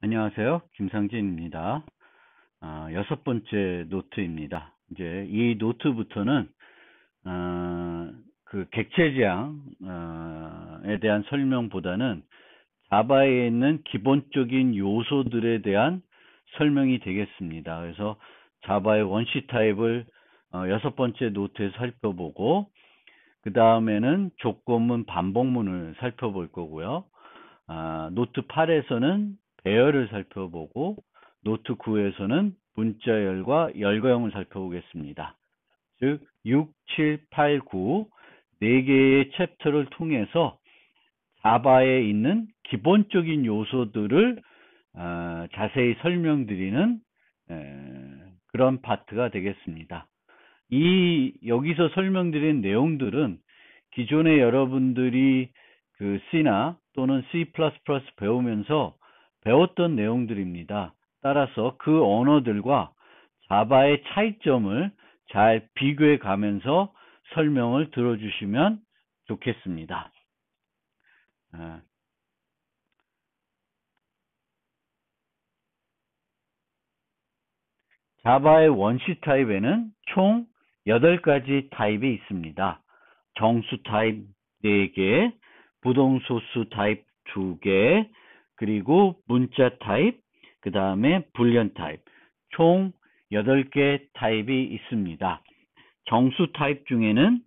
안녕하세요. 김상진입니다. 여섯 번째 노트입니다. 이제 이 노트부터는 그 객체 지향에 대한 설명보다는 자바에 있는 기본적인 요소들에 대한 설명이 되겠습니다. 그래서 자바의 원시 타입을 여섯 번째 노트에서 살펴보고, 그 다음에는 조건문, 반복문을 살펴볼 거고요. 노트 8에서는 배열을 살펴보고, 노트 9에서는 문자열과 열거형을 살펴보겠습니다. 즉 6, 7, 8, 9 4개의 챕터를 통해서 자바에 있는 기본적인 요소들을 자세히 설명드리는 그런 파트가 되겠습니다. 여기서 설명드린 내용들은 기존에 여러분들이 그 C나 또는 C++ 배우면서 배웠던 내용들입니다. 따라서 그 언어들과 자바의 차이점을 잘 비교해 가면서 설명을 들어주시면 좋겠습니다. 자바의 원시 타입에는 총 8가지 타입이 있습니다. 정수 타입 4개, 부동소수 타입 2개, 그리고 문자 타입, 그 다음에 불리언 타입, 총 8개 타입이 있습니다. 정수 타입 중에는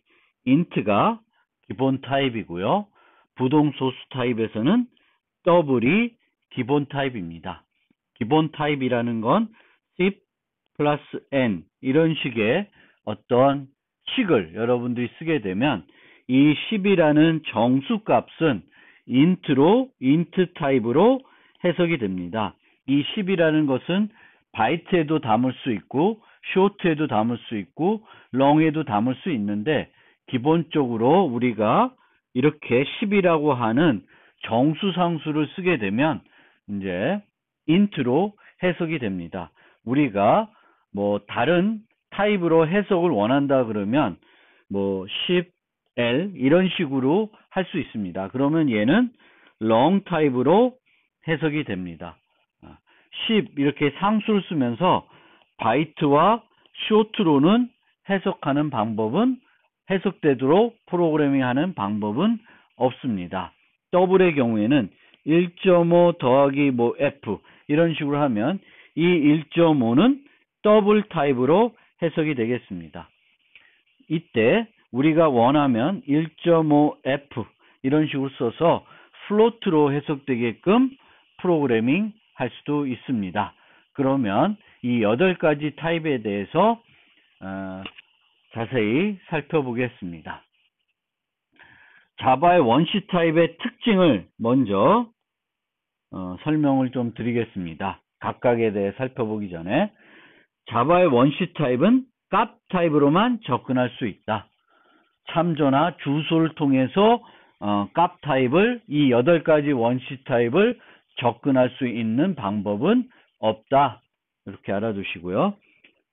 int가 기본 타입이고요. 부동소수 타입에서는 더블이 기본 타입입니다. 기본 타입이라는 건 C 플러스 N 이런 식의 어떤 식을 여러분들이 쓰게 되면 이 10이라는 정수 값은 int 타입으로 해석이 됩니다. 이 10이라는 것은 바이트에도 담을 수 있고 쇼트에도 담을 수 있고 롱에도 담을 수 있는데, 기본적으로 우리가 이렇게 10이라고 하는 정수 상수를 쓰게 되면 이제 int로 해석이 됩니다. 우리가 뭐 다른 타입으로 해석을 원한다 그러면 뭐 10L 이런 식으로 할 수 있습니다. 그러면 얘는 long 타입으로 해석이 됩니다. 10 이렇게 상수를 쓰면서 바이트와 쇼트로는 해석하는 방법은, 해석되도록 프로그래밍하는 방법은 없습니다. 더블의 경우에는 1.5 더하기 뭐 F 이런 식으로 하면 이 1.5는 더블 타입으로 해석이 되겠습니다. 이때 우리가 원하면 1.5F 이런 식으로 써서 플로트로 해석되게끔 프로그래밍 할 수도 있습니다. 그러면 이 8가지 타입에 대해서 자세히 살펴보겠습니다. 자바의 원시 타입의 특징을 먼저 설명을 좀 드리겠습니다. 각각에 대해 살펴보기 전에 자바의 원시 타입은 값 타입으로만 접근할 수 있다. 참조나 주소를 통해서 값 타입을, 이 8가지 원시 타입을 접근할 수 있는 방법은 없다. 이렇게 알아두시고요.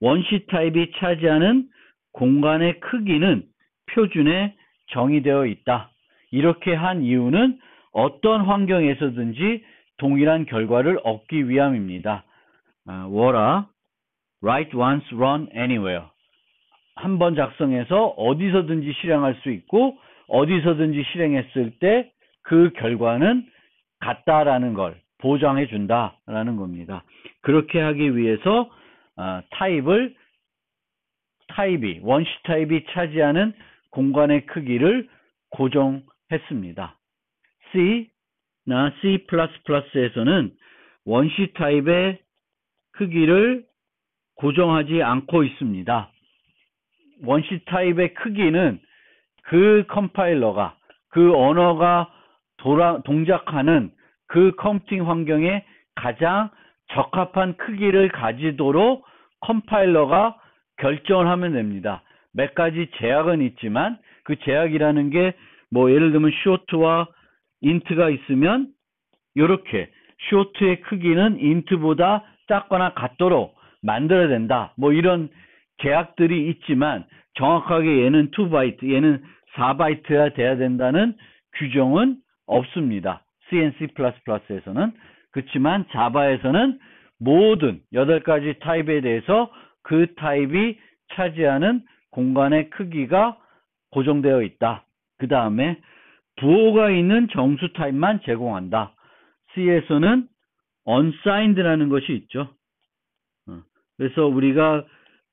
원시 타입이 차지하는 공간의 크기는 표준에 정의되어 있다. 이렇게 한 이유는 어떤 환경에서든지 동일한 결과를 얻기 위함입니다. 워라 write once, run anywhere. 한 번 작성해서 어디서든지 실행할 수 있고 어디서든지 실행했을 때 그 결과는 같다라는 걸 보장해 준다라는 겁니다. 그렇게 하기 위해서 원시 타입이 차지하는 공간의 크기를 고정했습니다. C나 C++에서는 원시 타입의 크기를 고정하지 않고 있습니다. 원시 타입의 크기는 그 컴파일러가, 그 언어가 동작하는 그 컴퓨팅 환경에 가장 적합한 크기를 가지도록 컴파일러가 결정을 하면 됩니다. 몇 가지 제약은 있지만 그 제약이라는 게 뭐 예를 들면 쇼트와 int가 있으면 이렇게 쇼트의 크기는 int보다 작거나 같도록 만들어야 된다. 뭐 이런 제약들이 있지만 정확하게 얘는 2바이트, 얘는 4바이트가 돼야 된다는 규정은 없습니다. C++에서는. 그렇지만 자바에서는 모든 8가지 타입에 대해서 그 타입이 차지하는 공간의 크기가 고정되어 있다. 그 다음에 부호가 있는 정수 타입만 제공한다. C에서는 unsigned라는 것이 있죠. 그래서 우리가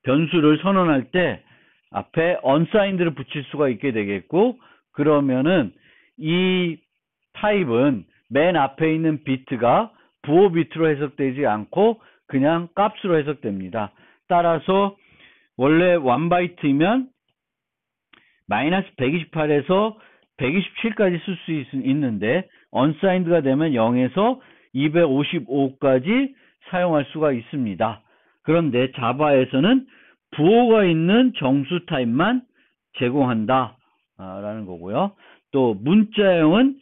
변수를 선언할 때 앞에 unsigned를 붙일 수가 있게 되겠고, 그러면은 이 타입은 맨 앞에 있는 비트가 부호 비트로 해석되지 않고 그냥 값으로 해석됩니다. 따라서 원래 1바이트이면 마이너스 128에서 127까지 쓸 수 있는데 unsigned가 되면 0에서 255까지 사용할 수가 있습니다. 그런데 자바에서는 부호가 있는 정수 타입만 제공한다 라는 거고요. 또 문자형은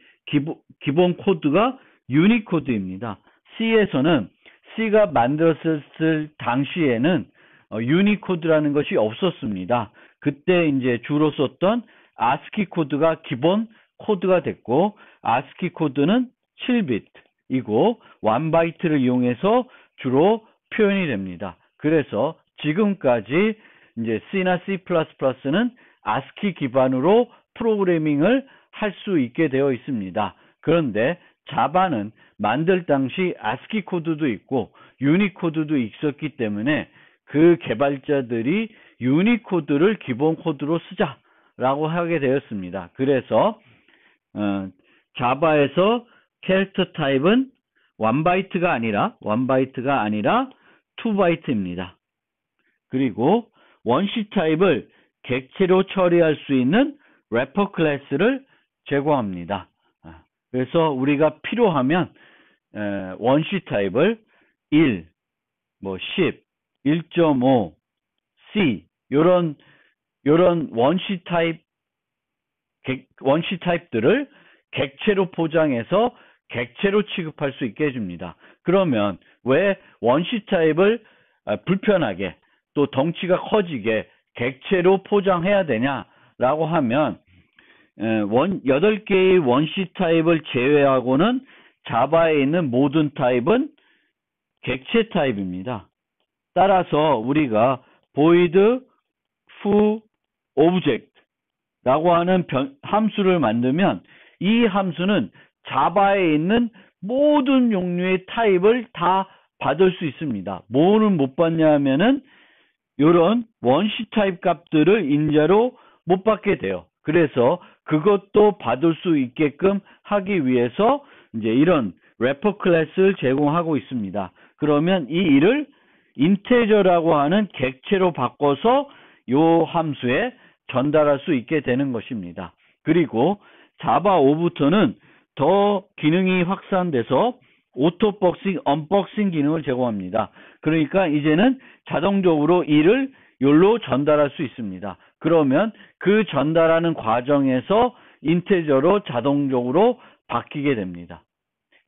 기본 코드가 유니코드입니다. C에서는 C가 만들었을 당시에는 유니코드라는 것이 없었습니다. 그때 이제 주로 썼던 ASCII 코드가 기본 코드가 됐고, ASCII 코드는 7비트이고 1바이트를 이용해서 주로 표현이 됩니다. 그래서 지금까지 이제 C나 C++는 ASCII 기반으로 프로그래밍을 할 수 있게 되어 있습니다. 그런데 자바는 만들 당시 ASCII 코드도 있고 유니코드도 있었기 때문에 그 개발자들이 유니코드를 기본 코드로 쓰자라고 하게 되었습니다. 그래서 자바에서 캐릭터 타입은 1바이트가 아니라 2바이트입니다. 그리고 원시 타입을 객체로 처리할 수 있는 래퍼 클래스를 제공합니다. 그래서 우리가 필요하면 원시 타입을 1, 10, 1.5, C 요런 원시 타입들을 객체로 포장해서 객체로 취급할 수 있게 해줍니다. 그러면 왜 원시 타입을 불편하게 또 덩치가 커지게 객체로 포장해야 되냐라고 하면 8개의 원시 타입을 제외하고는 자바에 있는 모든 타입은 객체 타입입니다. 따라서 우리가 void foo object 라고 하는 함수를 만들면 이 함수는 자바에 있는 모든 종류의 타입을 다 받을 수 있습니다. 뭐는 못 받냐 하면은 이런 원시 타입 값들을 인자로 못 받게 돼요. 그래서 그것도 받을 수 있게끔 하기 위해서 이제 이런 래퍼 클래스를 제공하고 있습니다. 그러면 이 일을 인테저라고 하는 객체로 바꿔서 이 함수에 전달할 수 있게 되는 것입니다. 그리고 자바 5부터는 더 기능이 확산돼서 오토박싱, 언박싱 기능을 제공합니다. 그러니까 이제는 자동적으로 일을 여기로 전달할 수 있습니다. 그러면 그 전달하는 과정에서 인테저로 자동적으로 바뀌게 됩니다.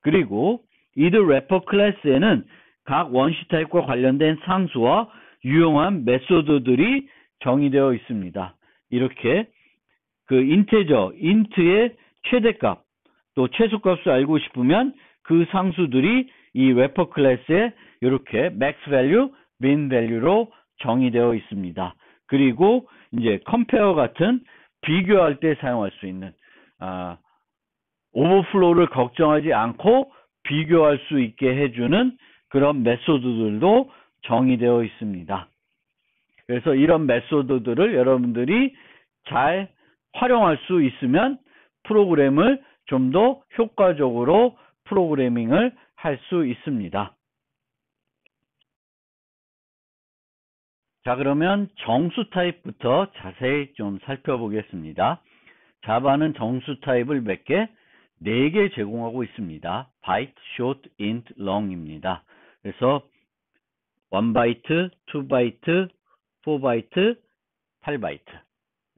그리고 이들 래퍼 클래스에는 각 원시 타입과 관련된 상수와 유용한 메소드들이 정의되어 있습니다. 이렇게 그 int의 최대값 또 최소값을 알고 싶으면 그 상수들이 이 래퍼 클래스에 이렇게 max value, min value로 정의되어 있습니다. 그리고 이제 compare 같은 비교할 때 사용할 수 있는 오버플로우를 걱정하지 않고 비교할 수 있게 해주는 그런 메소드들도 정의되어 있습니다. 그래서 이런 메소드들을 여러분들이 잘 활용할 수 있으면 프로그램을 좀 더 효과적으로 프로그래밍을 할 수 있습니다. 자, 그러면 정수 타입부터 자세히 좀 살펴보겠습니다. 자바는 정수 타입을 몇 개? 4개 제공하고 있습니다. byte, short, int, long입니다. 그래서 1바이트, 2바이트, 4바이트, 8바이트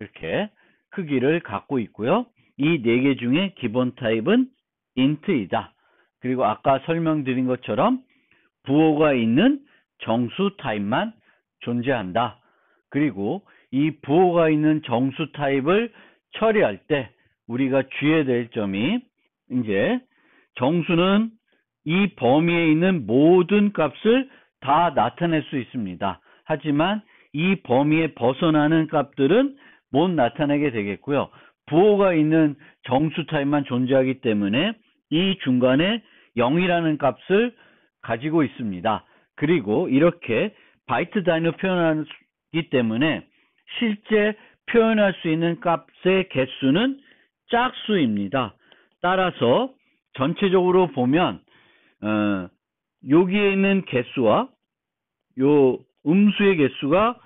이렇게 크기를 갖고 있고요. 이 4개 중에 기본 타입은 int이다. 그리고 아까 설명드린 것처럼 부호가 있는 정수 타입만 존재한다. 그리고 이 부호가 있는 정수 타입을 처리할 때 우리가 주의해야 될 점이 이제 정수는 이 범위에 있는 모든 값을 다 나타낼 수 있습니다. 하지만 이 범위에 벗어나는 값들은 못 나타내게 되겠고요. 부호가 있는 정수 타입만 존재하기 때문에 이 중간에 0이라는 값을 가지고 있습니다. 그리고 이렇게 바이트 단위로 표현하기 때문에 실제 표현할 수 있는 값의 개수는 짝수입니다. 따라서 전체적으로 보면 여기에 있는 개수와 요 음수의 개수가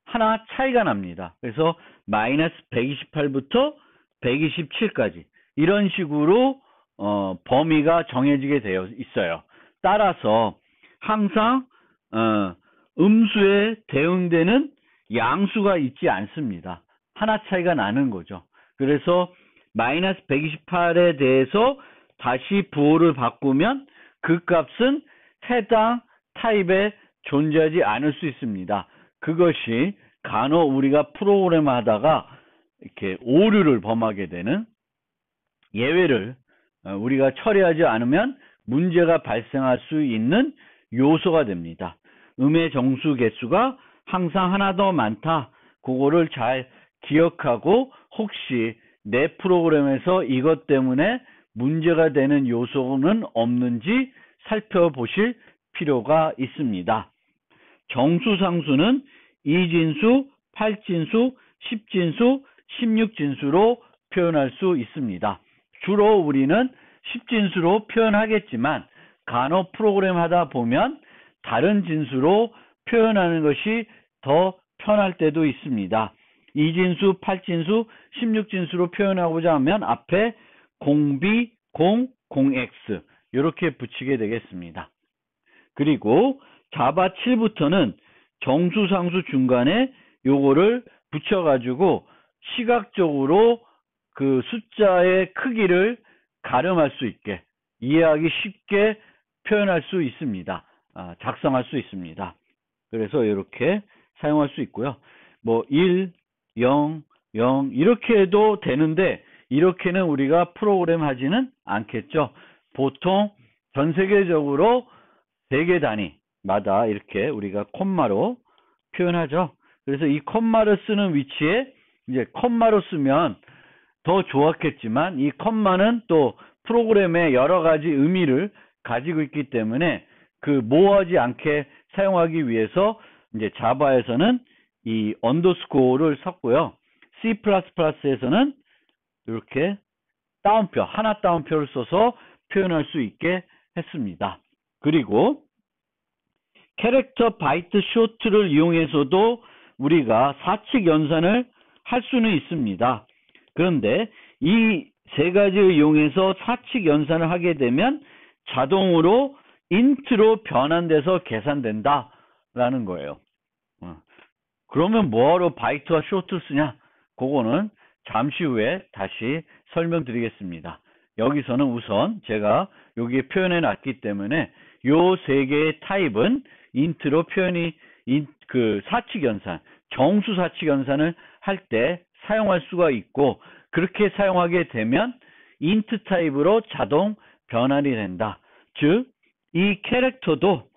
하나 차이가 납니다. 그래서 마이너스 128부터 127까지 이런 식으로 범위가 정해지게 되어 있어요. 따라서 항상 음수에 대응되는 양수가 있지 않습니다. 하나 차이가 나는 거죠. 그래서 마이너스 128에 대해서 다시 부호를 바꾸면 그 값은 해당 타입에 존재하지 않을 수 있습니다. 그것이 간혹 우리가 프로그램 하다가 이렇게 오류를 범하게 되는 예외를 우리가 처리하지 않으면 문제가 발생할 수 있는 요소가 됩니다. 음의 정수 개수가 항상 하나 더 많다. 그거를 잘 기억하고 혹시 내 프로그램에서 이것 때문에 문제가 되는 요소는 없는지 살펴보실 필요가 있습니다. 정수상수는 2진수, 8진수, 10진수, 16진수로 표현할 수 있습니다. 주로 우리는 10진수로 표현하겠지만 간혹 프로그램 하다 보면 다른 진수로 표현하는 것이 더 편할 때도 있습니다. 2진수, 8진수, 16진수로 표현하고자 하면 앞에 0B, 0, 0X 이렇게 붙이게 되겠습니다. 그리고 자바 7부터는 정수상수 중간에 요거를 붙여가지고 시각적으로 그 숫자의 크기를 가름할 수 있게 이해하기 쉽게 표현할 수 있습니다. 작성할 수 있습니다. 그래서 이렇게 사용할 수 있고요. 뭐 1, 0, 0 이렇게 해도 되는데 이렇게는 우리가 프로그램 하지는 않겠죠. 보통 전 세계적으로 세계 단위마다 이렇게 우리가 콤마로 표현하죠. 그래서 이 콤마를 쓰는 위치에 이제 콤마로 쓰면 더 좋았겠지만 이 콤마는 또 프로그램에 여러 가지 의미를 가지고 있기 때문에 그 모호하지 않게 사용하기 위해서 이제 자바에서는 이 언더스코어를 썼고요. C++에서는 이렇게 따옴표, 하나 따옴표를 써서 표현할 수 있게 했습니다. 그리고 캐릭터 바이트 쇼트를 이용해서도 우리가 사칙 연산을 할 수는 있습니다. 그런데 이 세 가지를 이용해서 사칙 연산을 하게 되면 자동으로 인트로 변환돼서 계산된다 라는 거예요. 그러면 뭐하러 바이트와 쇼트를 쓰냐? 그거는 잠시 후에 다시 설명드리겠습니다. 여기서는 우선 제가 여기에 표현해 놨기 때문에 요 세 개의 타입은 인트로 표현이 그 사칙 연산, 정수 사칙 연산을 할 때 사용할 수가 있고 그렇게 사용하게 되면 인트 타입으로 자동 변환이 된다. 즉, 이 캐릭터도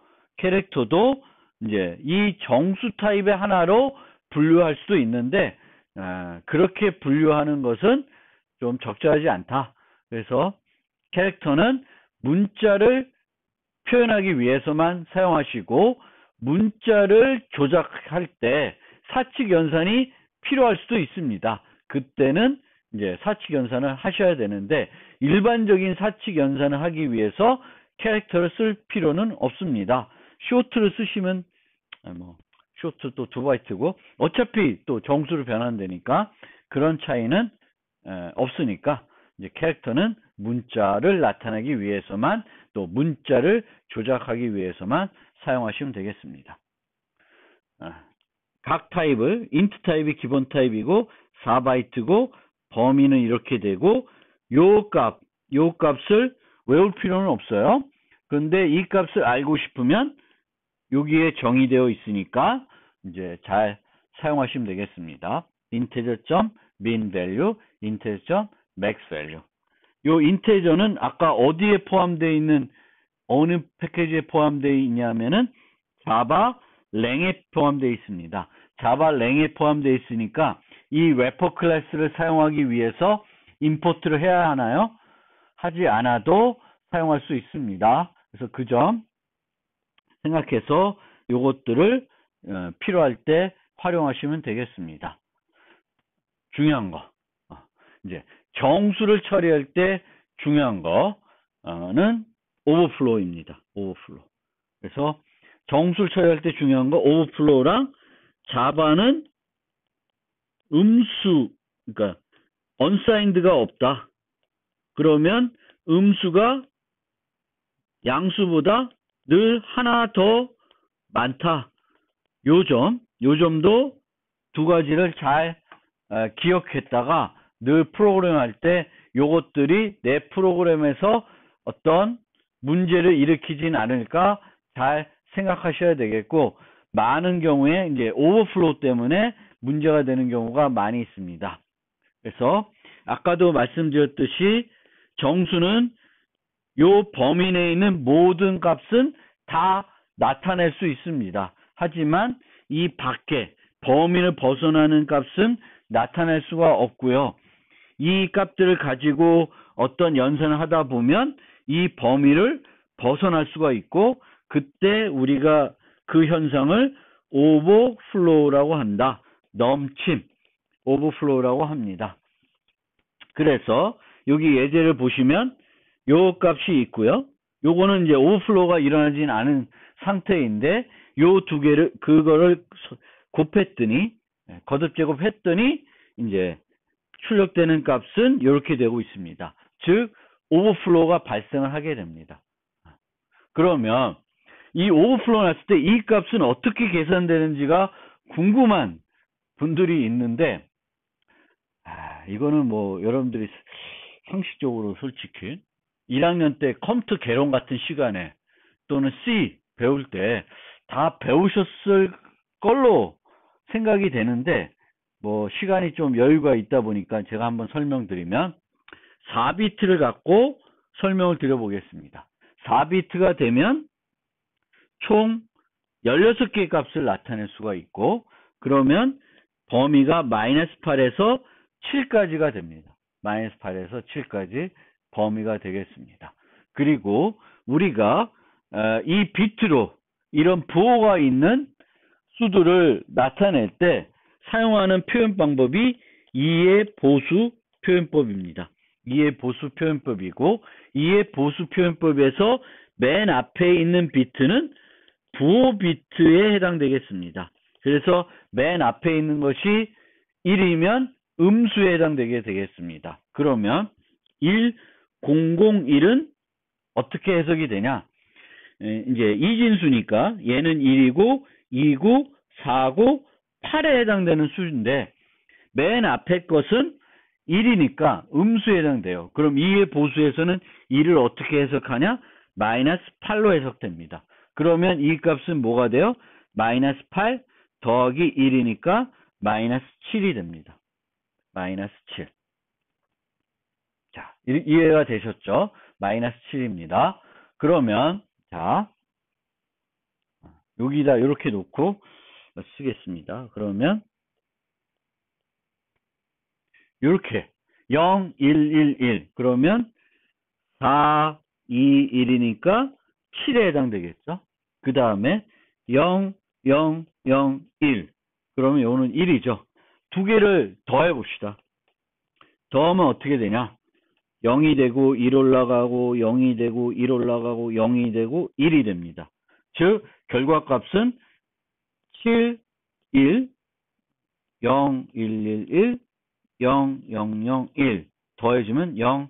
이제 이 정수 타입의 하나로 분류할 수도 있는데 그렇게 분류하는 것은 좀 적절하지 않다. 그래서 캐릭터는 문자를 표현하기 위해서만 사용하시고 문자를 조작할 때 사칙 연산이 필요할 수도 있습니다. 그때는 이제 사칙 연산을 하셔야 되는데 일반적인 사칙 연산을 하기 위해서 캐릭터를 쓸 필요는 없습니다. 쇼트를 쓰시면 쇼트 또 2바이트고 어차피 또 정수로 변환되니까 그런 차이는 없으니까 이제 캐릭터는 문자를 나타내기 위해서만 또 문자를 조작하기 위해서만 사용하시면 되겠습니다. 각 타입을 인트 타입이 기본 타입이고 4바이트고 범위는 이렇게 되고 요 값을 외울 필요는 없어요. 그런데 이 값을 알고 싶으면 여기에 정의되어 있으니까 이제 잘 사용하시면 되겠습니다. integer.min value, integer.max value. 요 integer는 아까 어디에 포함되어 있는 어느 패키지에 포함되어 있냐면은 자바 랭에 포함되어 있습니다. 자바 랭에 포함되어 있으니까 이 래퍼 클래스를 사용하기 위해서 임포트를 해야 하나요? 하지 않아도 사용할 수 있습니다. 그래서 그 점 생각해서 요것들을 필요할 때 활용하시면 되겠습니다. 중요한 거. 이제 정수를 처리할 때 중요한 거는 오버플로우입니다. 오버플로우. 그래서 정수를 처리할 때 중요한 거 오버플로우랑 자바는 음수, 그러니까 unsigned가 없다. 그러면 음수가 양수보다 늘 하나 더 많다. 요 점도 두 가지를 잘 기억했다가 늘 프로그램할 때 요것들이 내 프로그램에서 어떤 문제를 일으키진 않을까 잘 생각하셔야 되겠고, 많은 경우에 이제 오버플로우 때문에 문제가 되는 경우가 많이 있습니다. 그래서 아까도 말씀드렸듯이 정수는 요 범위 내에 있는 모든 값은 다 나타낼 수 있습니다. 하지만 이 밖에 범위를 벗어나는 값은 나타낼 수가 없고요. 이 값들을 가지고 어떤 연산을 하다 보면 이 범위를 벗어날 수가 있고, 그때 우리가 그 현상을 오버플로우라고 한다. 넘침, 오버플로우라고 합니다. 그래서 여기 예제를 보시면 요 값이 있고요. 요거는 이제 오버플로우가 일어나진 않은 상태인데 요 두 개를 그거를 곱했더니 거듭 제곱했더니 이제 출력되는 값은 이렇게 되고 있습니다. 즉 오버플로우가 발생을 하게 됩니다. 그러면 이 오버플로우 났을 때 이 값은 어떻게 계산되는지가 궁금한 분들이 있는데, 이거는 뭐 여러분들이 상식적으로 솔직히 1학년 때 컴퓨터 개론 같은 시간에 또는 C 배울 때 다 배우셨을 걸로 생각이 되는데, 뭐 시간이 좀 여유가 있다 보니까 제가 한번 설명드리면 4비트를 갖고 설명을 드려보겠습니다. 4비트가 되면 총 16개의 값을 나타낼 수가 있고, 그러면 범위가 -8에서 7까지가 됩니다. -8에서 7까지 범위가 되겠습니다. 그리고 우리가 이 비트로 이런 부호가 있는 수들을 나타낼 때 사용하는 표현 방법이 2의 보수 표현법입니다. 2의 보수 표현법이고, 2의 보수 표현법에서 맨 앞에 있는 비트는 부호 비트에 해당되겠습니다. 그래서 맨 앞에 있는 것이 1이면 음수에 해당되게 되겠습니다. 그러면 1001은 어떻게 해석이 되냐? 이제 이진수니까 얘는 1이고 2고 4고 8에 해당되는 수인데, 맨 앞에 것은 1이니까 음수에 해당돼요. 그럼 2의 보수에서는 1을 어떻게 해석하냐? -8로 해석됩니다. 그러면 이 값은 뭐가 돼요? -8 더하기 1이니까 -7이 됩니다. -7. 자, 이해가 되셨죠? -7입니다. 그러면 자, 여기다 이렇게 놓고 쓰겠습니다. 그러면 이렇게 0, 1, 1, 1. 그러면 4, 2, 1이니까 7에 해당되겠죠? 그 다음에 0, 0, 0, 1. 그러면 이거는 1이죠. 두 개를 더해 봅시다. 더하면 어떻게 되냐? 0이 되고 1 올라가고 0이 되고 1 올라가고 0이 되고 1이 됩니다. 즉 결과값은 7, 1, 0, 1, 1, 1, 0, 0, 0, 1 더해주면 0,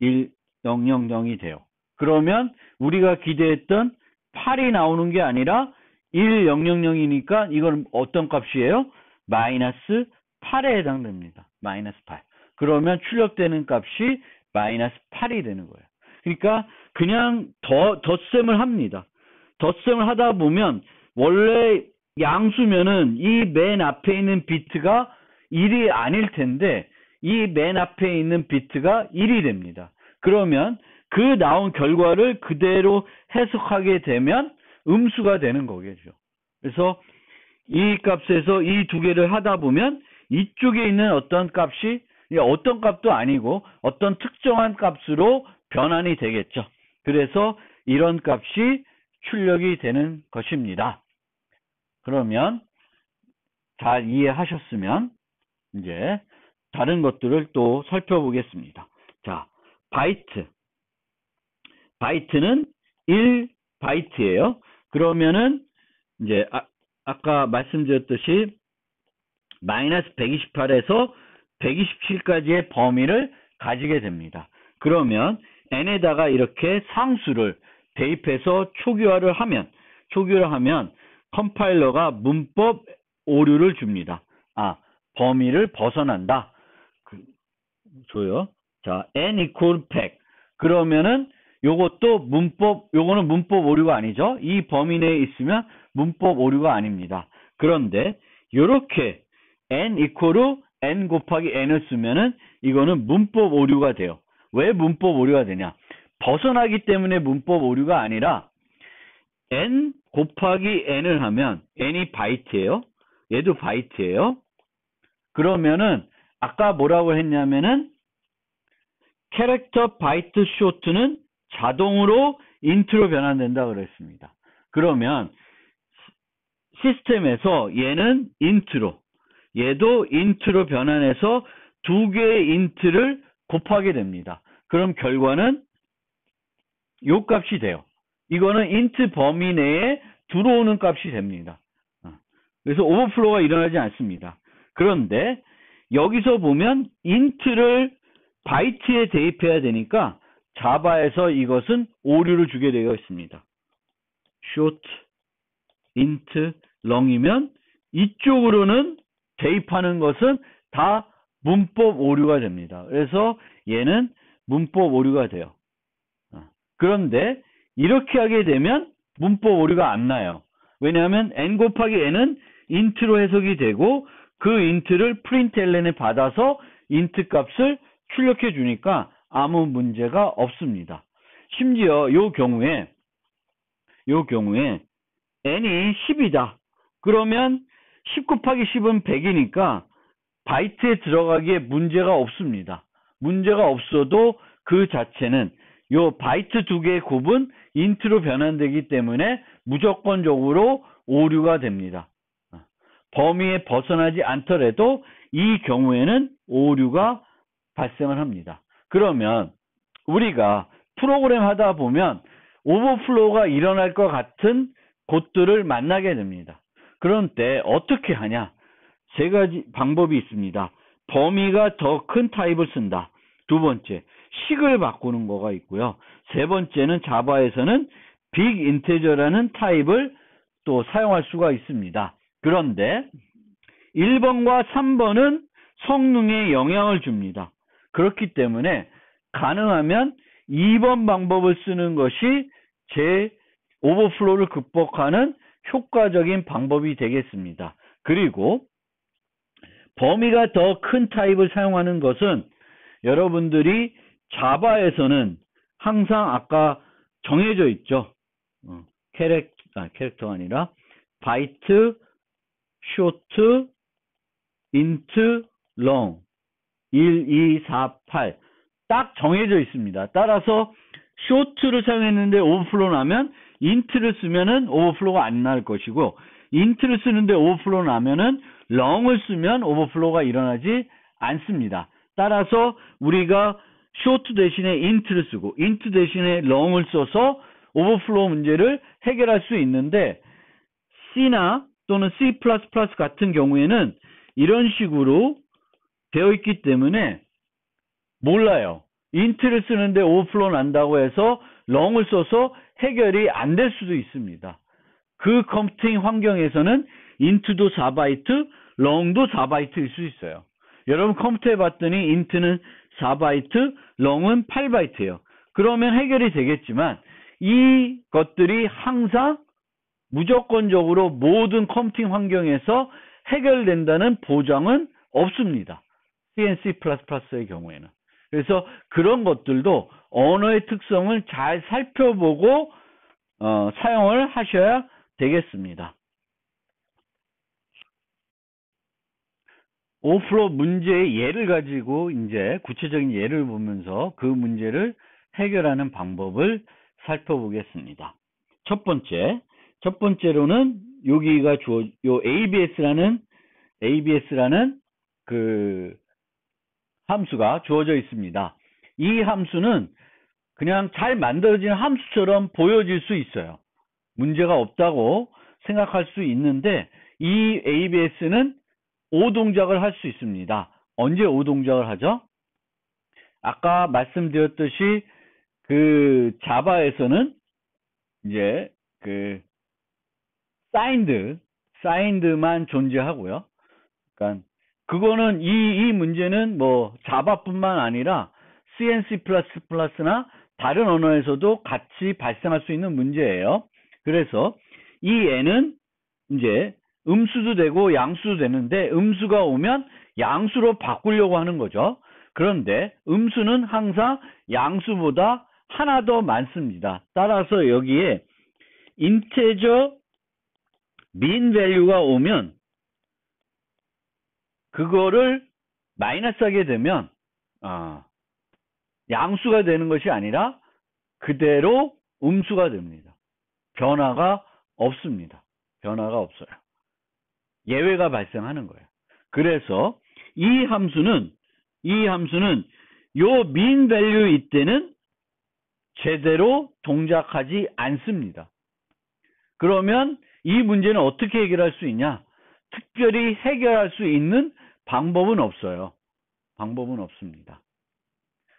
1, 0, 0, 0이 돼요. 그러면 우리가 기대했던 8이 나오는 게 아니라 1, 0, 0, 0이니까 이건 어떤 값이에요? -8에 해당됩니다. -8. 그러면 출력되는 값이 -8이 되는 거예요. 그러니까 그냥 덧셈을 합니다. 덧셈을 하다 보면 원래 양수면은 이 맨 앞에 있는 비트가 1이 아닐 텐데 이 맨 앞에 있는 비트가 1이 됩니다. 그러면 그 나온 결과를 그대로 해석하게 되면 음수가 되는 거겠죠. 그래서 이 값에서 이 두 개를 하다 보면 이쪽에 있는 어떤 값이 어떤 값도 아니고 어떤 특정한 값으로 변환이 되겠죠. 그래서 이런 값이 출력이 되는 것입니다. 그러면 잘 이해하셨으면 이제 다른 것들을 또 살펴보겠습니다. 자, 바이트. 바이트는 1바이트예요. 그러면은 이제 아까 말씀드렸듯이 마이너스 128에서 127까지의 범위를 가지게 됩니다. 그러면 n에다가 이렇게 상수를 대입해서 초기화를 하면 컴파일러가 문법 오류를 줍니다. 범위를 벗어난다. 줘요. 자, n equal 100. 그러면은 요거는 문법 오류가 아니죠. 이 범위 내에 있으면 문법 오류가 아닙니다. 그런데 요렇게 n equal n 곱하기 n을 쓰면은 이거는 문법 오류가 돼요. 왜 문법 오류가 되냐? 벗어나기 때문에 문법 오류가 아니라 n 곱하기 n을 하면 n이 바이트예요. 얘도 바이트예요. 그러면은 아까 뭐라고 했냐면은 캐릭터 바이트 쇼트는 자동으로 인트로 변환된다 그랬습니다. 그러면 시스템에서 얘는 인트로, 얘도 인트로 변환해서 두 개의 인트를 곱하게 됩니다. 그럼 결과는 요 값이 돼요. 이거는 인트 범위 내에 들어오는 값이 됩니다. 그래서 오버플로우가 일어나지 않습니다. 그런데 여기서 보면 인트를 바이트에 대입해야 되니까 자바에서 이것은 오류를 주게 되어 있습니다. short, int, long이면 이쪽으로는 대입하는 것은 다 문법 오류가 됩니다. 그래서 얘는 문법 오류가 돼요. 그런데 이렇게 하게 되면 문법 오류가 안 나요. 왜냐하면 n 곱하기 n은 int로 해석이 되고 그 int를 println에 받아서 int 값을 출력해 주니까 아무 문제가 없습니다. 심지어 요 경우에 n이 10이다. 그러면 10 곱하기 10은 100이니까 바이트에 들어가기에 문제가 없습니다. 문제가 없어도 그 자체는 요 바이트 두 개의 곱은 인트로 변환되기 때문에 무조건적으로 오류가 됩니다. 범위에 벗어나지 않더라도 이 경우에는 오류가 발생을 합니다. 그러면 우리가 프로그램 하다 보면 오버플로우가 일어날 것 같은 곳들을 만나게 됩니다. 그런 때 어떻게 하냐? 세 가지 방법이 있습니다. 범위가 더 큰 타입을 쓴다. 두 번째, 식을 바꾸는 거가 있고요. 세 번째는 자바에서는 빅 인테저라는 타입을 또 사용할 수가 있습니다. 그런데 1번과 3번은 성능에 영향을 줍니다. 그렇기 때문에 가능하면 2번 방법을 쓰는 것이 제 오버플로우를 극복하는 효과적인 방법이 되겠습니다. 그리고 범위가 더 큰 타입을 사용하는 것은 여러분들이 자바에서는 항상 아까 정해져 있죠. 캐릭터가 아니라 바이트, 쇼트, 인트, 롱 1, 2, 4, 8 딱 정해져 있습니다. 따라서 쇼트를 사용했는데 오버플로우 나면 인트를 쓰면은 오버플로우가 안 날 것이고 인트를 쓰는데 오버플로우 나면은 롱을 쓰면 오버플로우가 일어나지 않습니다. 따라서 우리가 쇼트 대신에 인트를 쓰고 인트 대신에 롱을 써서 오버플로우 문제를 해결할 수 있는데 C나 또는 C++ 같은 경우에는 이런 식으로 되어 있기 때문에 몰라요. 인트를 쓰는데 오버플로우 난다고 해서 롱을 써서 해결이 안 될 수도 있습니다. 그 컴퓨팅 환경에서는 인트도 4바이트, 롱도 4바이트일 수 있어요. 여러분 컴퓨터에 봤더니 인트는 4바이트, 롱은 8바이트예요. 그러면 해결이 되겠지만 이 것들이 항상 무조건적으로 모든 컴퓨팅 환경에서 해결된다는 보장은 없습니다. C++의 경우에는. 그래서 그런 것들도 언어의 특성을 잘 살펴보고 사용을 하셔야 되겠습니다. 오버플로우 문제의 예를 가지고 이제 구체적인 예를 보면서 그 문제를 해결하는 방법을 살펴보겠습니다. 첫 번째로는 여기가 요 ABS라는 그 함수가 주어져 있습니다. 이 함수는 그냥 잘 만들어진 함수처럼 보여질 수 있어요. 문제가 없다고 생각할 수 있는데 이 ABS는 5동작을 할 수 있습니다. 언제 5동작을 하죠? 아까 말씀드렸듯이 그 자바에서는 이제 그 사인드만 존재하고요. 그러니까 그거는 이 문제는 뭐 자바뿐만 아니라 C++나 다른 언어에서도 같이 발생할 수 있는 문제예요. 그래서 이 애는 이제 음수도 되고 양수도 되는데 음수가 오면 양수로 바꾸려고 하는 거죠. 그런데 음수는 항상 양수보다 하나 더 많습니다. 따라서 여기에 인테저 min value가 오면 그거를 마이너스하게 되면 양수가 되는 것이 아니라 그대로 음수가 됩니다. 변화가 없습니다. 변화가 없어요. 예외가 발생하는 거예요. 그래서 이 함수는 요 min value 이때는 제대로 동작하지 않습니다. 그러면 이 문제는 어떻게 해결할 수 있냐? 특별히 해결할 수 있는 방법은 없어요. 방법은 없습니다.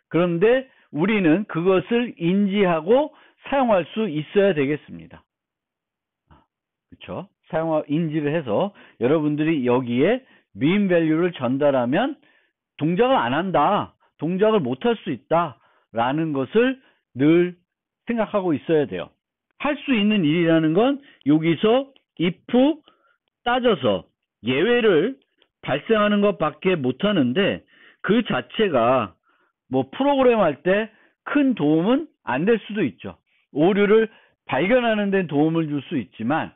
그런데 우리는 그것을 인지하고 사용할 수 있어야 되겠습니다. 그렇죠? 인지를 해서 여러분들이 여기에 mean value를 전달하면 동작을 안 한다. 동작을 못 할 수 있다. 라는 것을 늘 생각하고 있어야 돼요. 할 수 있는 일이라는 건 여기서 if 따져서 예외를 발생하는 것밖에 못 하는데 그 자체가 뭐 프로그램 할 때 큰 도움은 안 될 수도 있죠. 오류를 발견하는 데 도움을 줄 수 있지만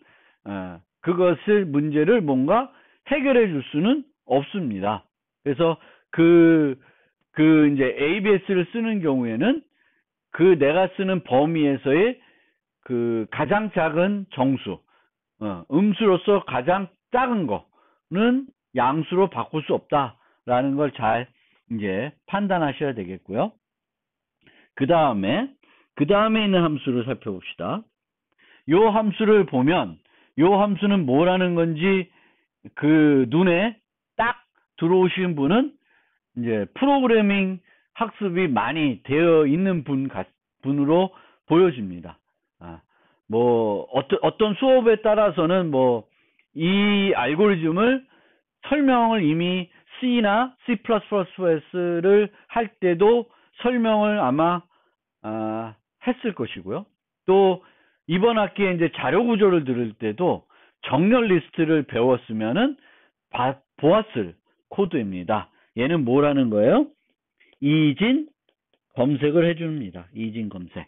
그것을 문제를 뭔가 해결해 줄 수는 없습니다. 그래서 이제 ABS를 쓰는 경우에는 그 내가 쓰는 범위에서의 그 가장 작은 정수, 음수로서 가장 작은 거는 양수로 바꿀 수 없다라는 걸 잘 이제 판단하셔야 되겠고요. 그 다음에 있는 함수를 살펴봅시다. 요 함수를 보면 요 함수는 뭐라는 건지 그 눈에 딱 들어오신 분은 이제 프로그래밍 학습이 많이 되어 있는 분으로 보여집니다. 뭐 어떤 수업에 따라서는 뭐 이 알고리즘을 설명을 이미 C나 C++를 할 때도 설명을 아마 했을 것이고요. 또 이번 학기에 이제 자료 구조를 들을 때도 정렬 리스트를 배웠으면은 보았을 코드입니다. 얘는 뭐라는 거예요? 이진 검색을 해줍니다. 이진 검색.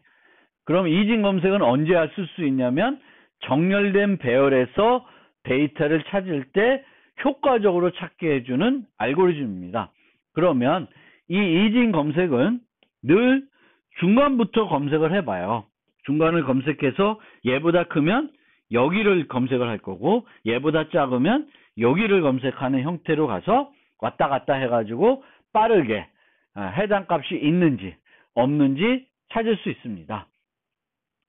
그럼 이진 검색은 언제 쓸 수 있냐면 정렬된 배열에서 데이터를 찾을 때 효과적으로 찾게 해주는 알고리즘입니다. 그러면 이 이진 검색은 늘 중간부터 검색을 해봐요. 중간을 검색해서 얘보다 크면 여기를 검색을 할 거고 얘보다 작으면 여기를 검색하는 형태로 가서 왔다 갔다 해가지고 빠르게 해당 값이 있는지 없는지 찾을 수 있습니다.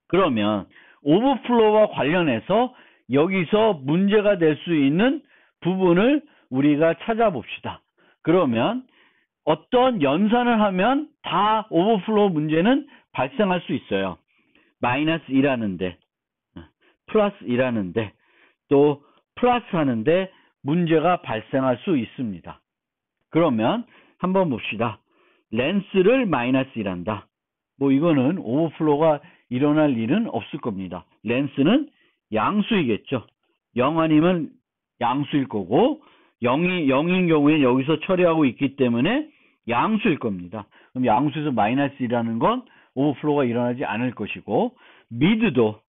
그러면 오버플로우와 관련해서 여기서 문제가 될 수 있는 부분을 우리가 찾아봅시다. 그러면 어떤 연산을 하면 다 오버플로우 문제는 발생할 수 있어요. 마이너스 2라는데 플러스 2라는데 또 플러스 하는데 문제가 발생할 수 있습니다. 그러면 한번 봅시다. 렌스를 마이너스 1한다. 뭐 이거는 오버플로우가 일어날 일은 없을 겁니다. 렌스는 양수이겠죠. 0 아니면 양수일 거고 0인 경우에 여기서 처리하고 있기 때문에 양수일 겁니다. 그럼 양수에서 마이너스 1이라는 건 오버플로우가 일어나지 않을 것이고, 미드도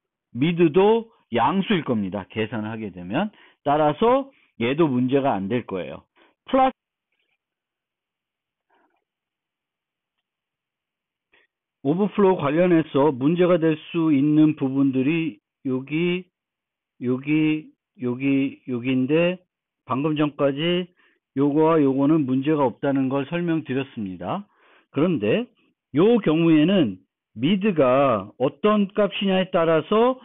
양수일 겁니다. 계산을 하게 되면. 따라서 얘도 문제가 안 될 거예요. 플러스 오버플로우 관련해서 문제가 될 수 있는 부분들이 여기인데, 방금 전까지 요거와 요거는 문제가 없다는 걸 설명드렸습니다. 그런데 요 경우에는 미드가 어떤 값이냐에 따라서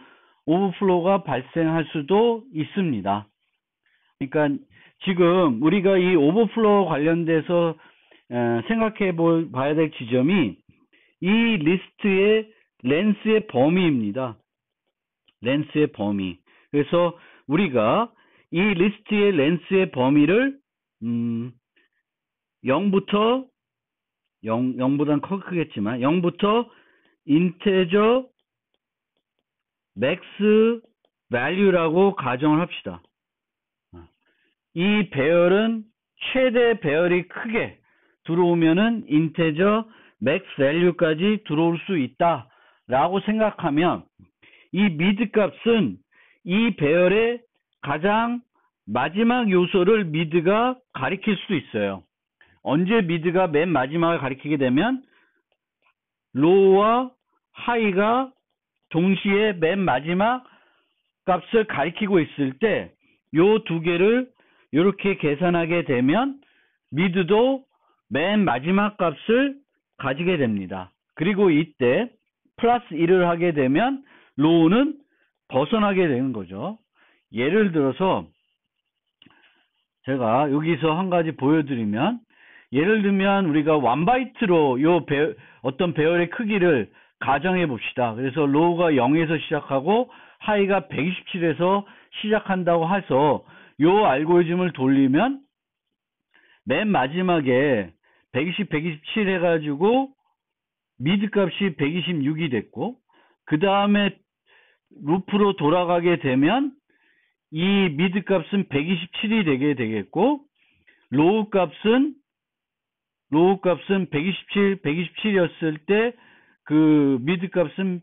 오버플로우가 발생할 수도 있습니다. 그러니까 지금 우리가 이 오버플로우 관련돼서 생각해 봐야 될 지점이 이 리스트의 렌스의 범위입니다. 렌스의 범위. 그래서 우리가 이 리스트의 렌스의 범위를 0보다는 크겠지만 0부터 인테저 맥스 밸류라고 가정을 합시다. 이 배열은 최대 배열이 크게 들어오면은 인테저 맥스 밸류까지 들어올 수 있다 라고 생각하면, 이 미드 값은 이 배열의 가장 마지막 요소를 미드가 가리킬 수도 있어요. 언제 미드가 맨 마지막을 가리키게 되면 로우와 하이가 동시에 맨 마지막 값을 가리키고 있을 때 요 두 개를 이렇게 계산하게 되면 미드도 맨 마지막 값을 가지게 됩니다. 그리고 이때 플러스 1을 하게 되면 로우는 벗어나게 되는 거죠. 예를 들어서 제가 여기서 한 가지 보여드리면, 예를 들면 우리가 1바이트로 어떤 배열의 크기를 가정해 봅시다. 그래서 로우가 0에서 시작하고 하이가 127에서 시작한다고 해서 요 알고리즘을 돌리면 맨 마지막에 120, 127 해가지고 미드 값이 126이 됐고, 그 다음에 루프로 돌아가게 되면 이 미드 값은 127이 되게 되겠고, 로우 값은 127이었을 때 그 미드 값을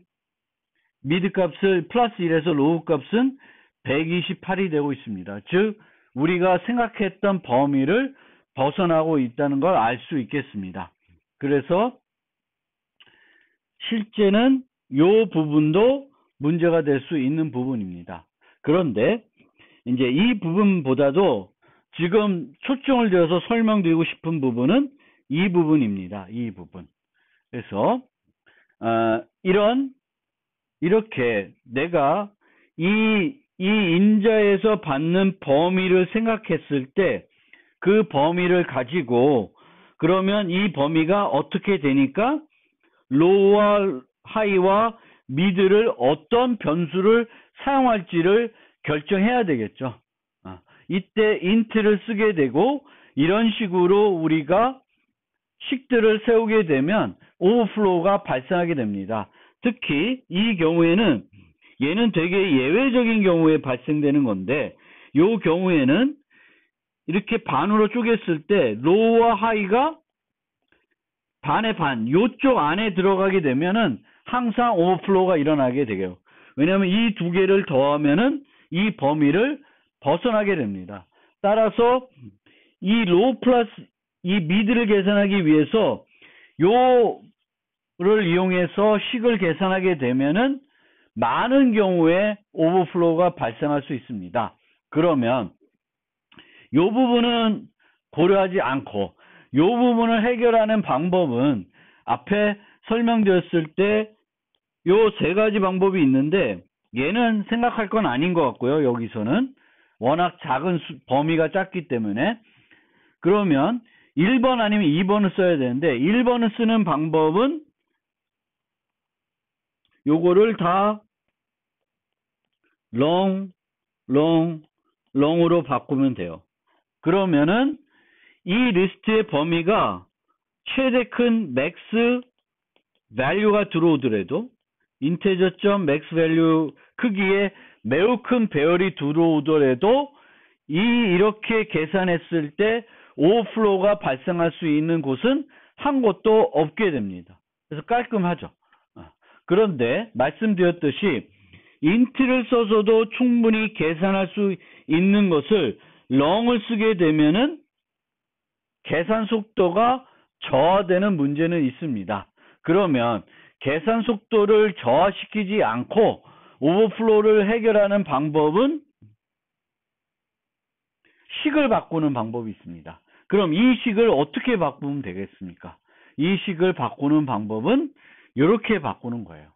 플러스 1에서 로우 값은 128이 되고 있습니다. 즉 우리가 생각했던 범위를 벗어나고 있다는 걸 알 수 있겠습니다. 그래서 실제는 이 부분도 문제가 될 수 있는 부분입니다. 그런데 이제 이 부분보다도 지금 초점을 들여서 설명드리고 싶은 부분은 이 부분입니다. 이 부분. 그래서 이렇게 내가 이 인자에서 받는 범위를 생각했을 때 그 범위를 가지고, 그러면 이 범위가 어떻게 되니까 로우와 하이와 미드를 어떤 변수를 사용할지를 결정해야 되겠죠. 이때 인트를 쓰게 되고, 이런 식으로 우리가 식들을 세우게 되면 오버플로우가 발생하게 됩니다. 특히 이 경우에는 얘는 되게 예외적인 경우에 발생되는 건데, 이 경우에는 이렇게 반으로 쪼갰을 때 로우와 하이가 반의 반, 요쪽 안에 들어가게 되면은 항상 오버플로우가 일어나게 되요. 왜냐하면 이 두 개를 더하면은 이 범위를 벗어나게 됩니다. 따라서 이 로우 플러스 이 미드를 계산하기 위해서 요를 이용해서 식을 계산하게 되면은 많은 경우에 오버플로우가 발생할 수 있습니다. 그러면 요 부분은 고려하지 않고 요 부분을 해결하는 방법은 앞에 설명드렸을 때 요 세 가지 방법이 있는데, 얘는 생각할 건 아닌 것 같고요. 여기서는 워낙 작은 범위가 작기 때문에. 그러면 1번 아니면 2번을 써야 되는데, 1번을 쓰는 방법은 요거를 다 long으로 바꾸면 돼요. 그러면은 이 리스트의 범위가 최대 큰 맥스 밸류가 들어오더라도, 인테저점 맥스 밸류 크기에 매우 큰 배열이 들어오더라도 이렇게 계산했을 때 오버플로우가 발생할 수 있는 곳은 한 것도 없게 됩니다. 그래서 깔끔하죠. 그런데 말씀드렸듯이 int를 써서도 충분히 계산할 수 있는 것을 long을 쓰게 되면은 계산 속도가 저하되는 문제는 있습니다. 그러면 계산 속도를 저하시키지 않고 오버플로우를 해결하는 방법은 식을 바꾸는 방법이 있습니다. 그럼 이 식을 어떻게 바꾸면 되겠습니까? 이 식을 바꾸는 방법은 이렇게 바꾸는 거예요.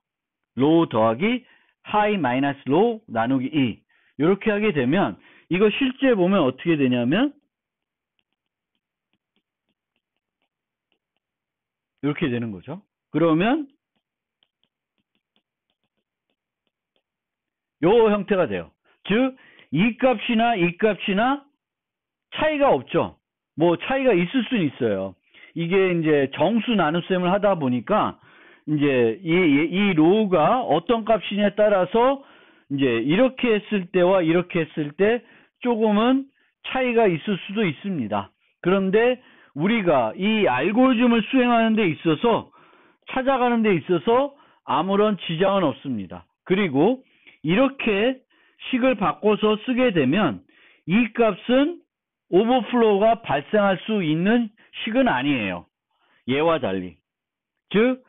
로우 더하기 하이 마이너스 로우 나누기 2. 이렇게 하게 되면 이거 실제 보면 어떻게 되냐면 이렇게 되는 거죠. 그러면 요 형태가 돼요. 즉, 이 값이나 이 값이나 차이가 없죠. 뭐 차이가 있을 수는 있어요. 이게 이제 정수 나눗셈을 하다 보니까 이제 이 로우가 어떤 값이냐에 따라서 이제 이렇게 했을 때와 이렇게 했을 때 조금은 차이가 있을 수도 있습니다. 그런데 우리가 이 알고리즘을 수행하는 데 있어서 찾아가는 데 있어서 아무런 지장은 없습니다. 그리고 이렇게 식을 바꿔서 쓰게 되면 이 값은 오버플로우가 발생할 수 있는 식은 아니에요. 얘와 달리. 즉,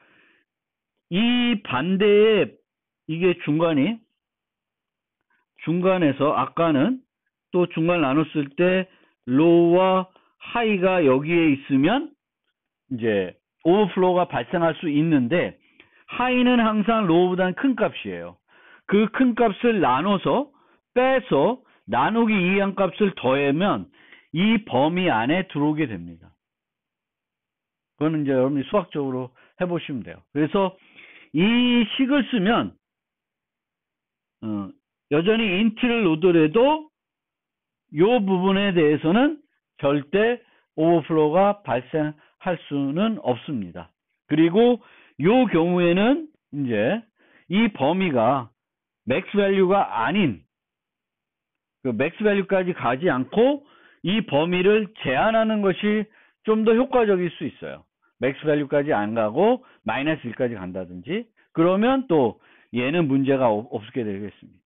이 반대에 이게 중간에서 아까는 또 중간 나눴을 때 로우와 하이가 여기에 있으면 이제 오버플로우가 발생할 수 있는데 하이는 항상 로우보다는 큰 값이에요. 그 큰 값을 나눠서 빼서 나누기 2한 값을 더하면 이 범위 안에 들어오게 됩니다. 그거는 이제 여러분이 수학적으로 해보시면 돼요. 그래서 이 식을 쓰면 여전히 int를 놓더라도 이 부분에 대해서는 절대 오버플로우가 발생할 수는 없습니다. 그리고 이 경우에는 이제 이 범위가 맥스 밸류가 아닌 그 맥스 밸류까지 가지 않고 이 범위를 제한하는 것이 좀 더 효과적일 수 있어요. 맥스 밸류까지 안 가고 마이너스 1까지 간다든지 그러면 또 얘는 문제가 없게 되겠습니다.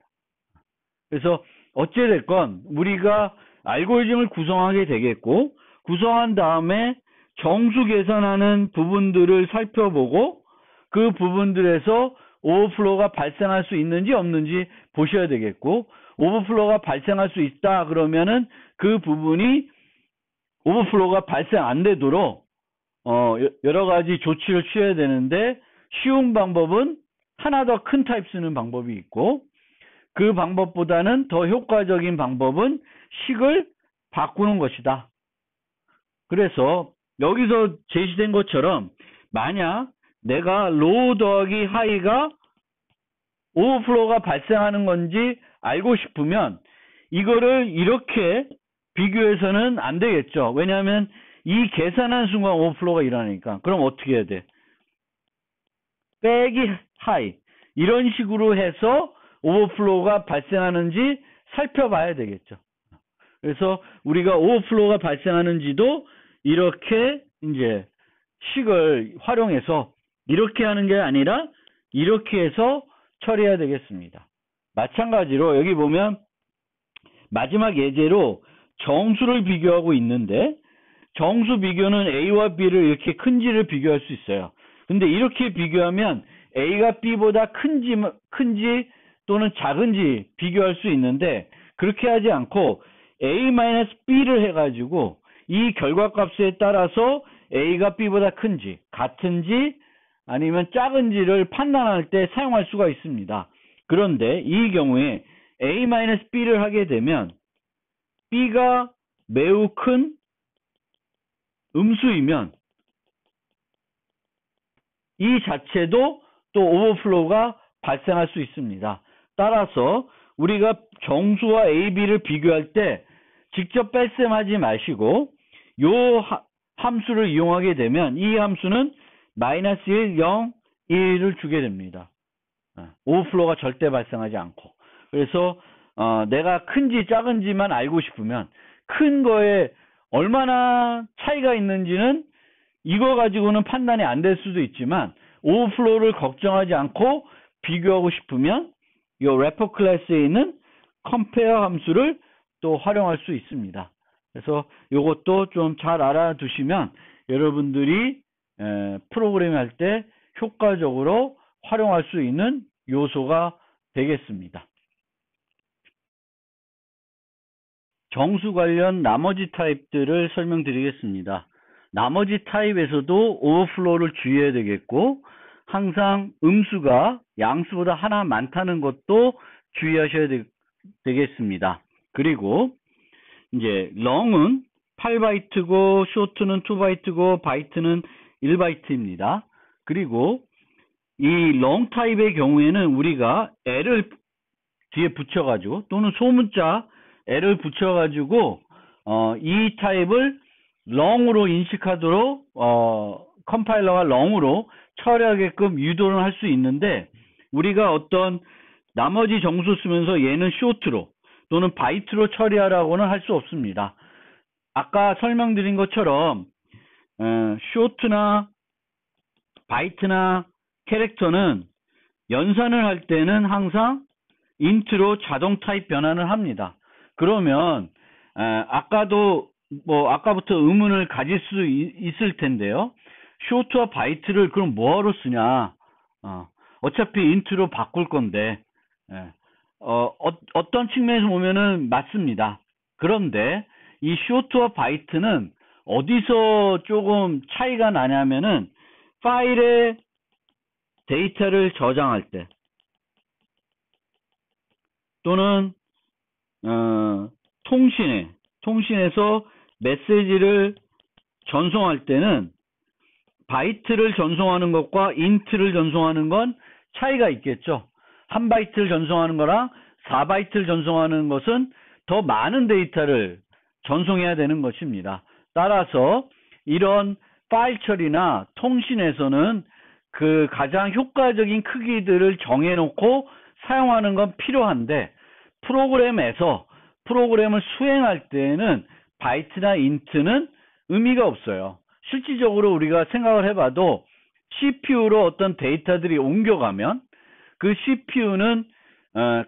그래서 어찌됐건 우리가 알고리즘을 구성하게 되겠고 구성한 다음에 정수 계산하는 부분들을 살펴보고 그 부분들에서 오버플로우가 발생할 수 있는지 없는지 보셔야 되겠고 오버플로우가 발생할 수 있다 그러면은 그 부분이 오버플로우가 발생 안 되도록 여러 가지 조치를 취해야 되는데 쉬운 방법은 하나 더 큰 타입 쓰는 방법이 있고 그 방법보다는 더 효과적인 방법은 식을 바꾸는 것이다. 그래서 여기서 제시된 것처럼 만약 내가 로우 더하기 하이가 오버플로우가 발생하는 건지 알고 싶으면 이거를 이렇게 비교해서는 안 되겠죠. 왜냐하면 이 계산하는 순간 오버플로우가 일어나니까. 그럼 어떻게 해야 돼? 빼기 하이 이런 식으로 해서 오버플로우가 발생하는지 살펴봐야 되겠죠. 그래서 우리가 오버플로우가 발생하는지도 이렇게 이제 식을 활용해서 이렇게 하는 게 아니라 이렇게 해서 처리해야 되겠습니다. 마찬가지로 여기 보면 마지막 예제로 정수를 비교하고 있는데 정수 비교는 A와 B를 이렇게 큰지를 비교할 수 있어요. 근데 이렇게 비교하면 A가 B보다 큰지 또는 작은지 비교할 수 있는데 그렇게 하지 않고 A-B를 해가지고 이 결과값에 따라서 A가 B보다 큰지 같은지 아니면 작은지를 판단할 때 사용할 수가 있습니다. 그런데 이 경우에 A-B를 하게 되면 B가 매우 큰 음수이면 이 자체도 또 오버플로우가 발생할 수 있습니다. 따라서 우리가 정수와 AB를 비교할 때 직접 뺄셈하지 마시고 요 함수를 이용하게 되면 이 함수는 마이너스 1, 0, 1을 주게 됩니다. 오버플로우가 절대 발생하지 않고. 그래서 내가 큰지 작은지만 알고 싶으면 큰 거에 얼마나 차이가 있는지는 이거 가지고는 판단이 안 될 수도 있지만 오버플로우를 걱정하지 않고 비교하고 싶으면 이 래퍼 클래스에 있는 컴페어 함수를 또 활용할 수 있습니다. 그래서 이것도 좀 잘 알아두시면 여러분들이 프로그래밍 할 때 효과적으로 활용할 수 있는 요소가 되겠습니다. 정수 관련 나머지 타입들을 설명드리겠습니다. 나머지 타입에서도 오버플로우를 주의해야 되겠고 항상 음수가 양수보다 하나 많다는 것도 주의하셔야 되겠습니다. 그리고 이제 long은 8바이트고 short는 2바이트고 바이트는 1바이트입니다. 그리고 이 long 타입의 경우에는 우리가 L을 뒤에 붙여가지고 또는 소문자 L을 붙여가지고 이 타입을 long으로 인식하도록 컴파일러가 long으로 처리하게끔 유도를 할 수 있는데 우리가 어떤 나머지 정수 쓰면서 얘는 short로 또는 바이트로 처리하라고는 할 수 없습니다. 아까 설명드린 것처럼 short나 바이트나 캐릭터는 연산을 할 때는 항상 int로 자동 타입 변환을 합니다. 그러면 아까부터 의문을 가질 수 있을 텐데요. short와 바이트를 그럼 뭐하러 쓰냐? 어차피 int로 바꿀 건데 어떤 측면에서 보면은 맞습니다. 그런데 이 short와 바이트는 어디서 조금 차이가 나냐면은 파일에 데이터를 저장할 때 또는 통신에서 메시지를 전송할 때는 바이트를 전송하는 것과 int를 전송하는 건 차이가 있겠죠. 한 바이트를 전송하는 거랑 4바이트를 전송하는 것은 더 많은 데이터를 전송해야 되는 것입니다. 따라서 이런 파일 처리나 통신에서는 그 가장 효과적인 크기들을 정해놓고 사용하는 건 필요한데 프로그램을 수행할 때는 바이트나 int는 의미가 없어요. 실질적으로 우리가 생각을 해봐도 CPU로 어떤 데이터들이 옮겨가면 그 CPU는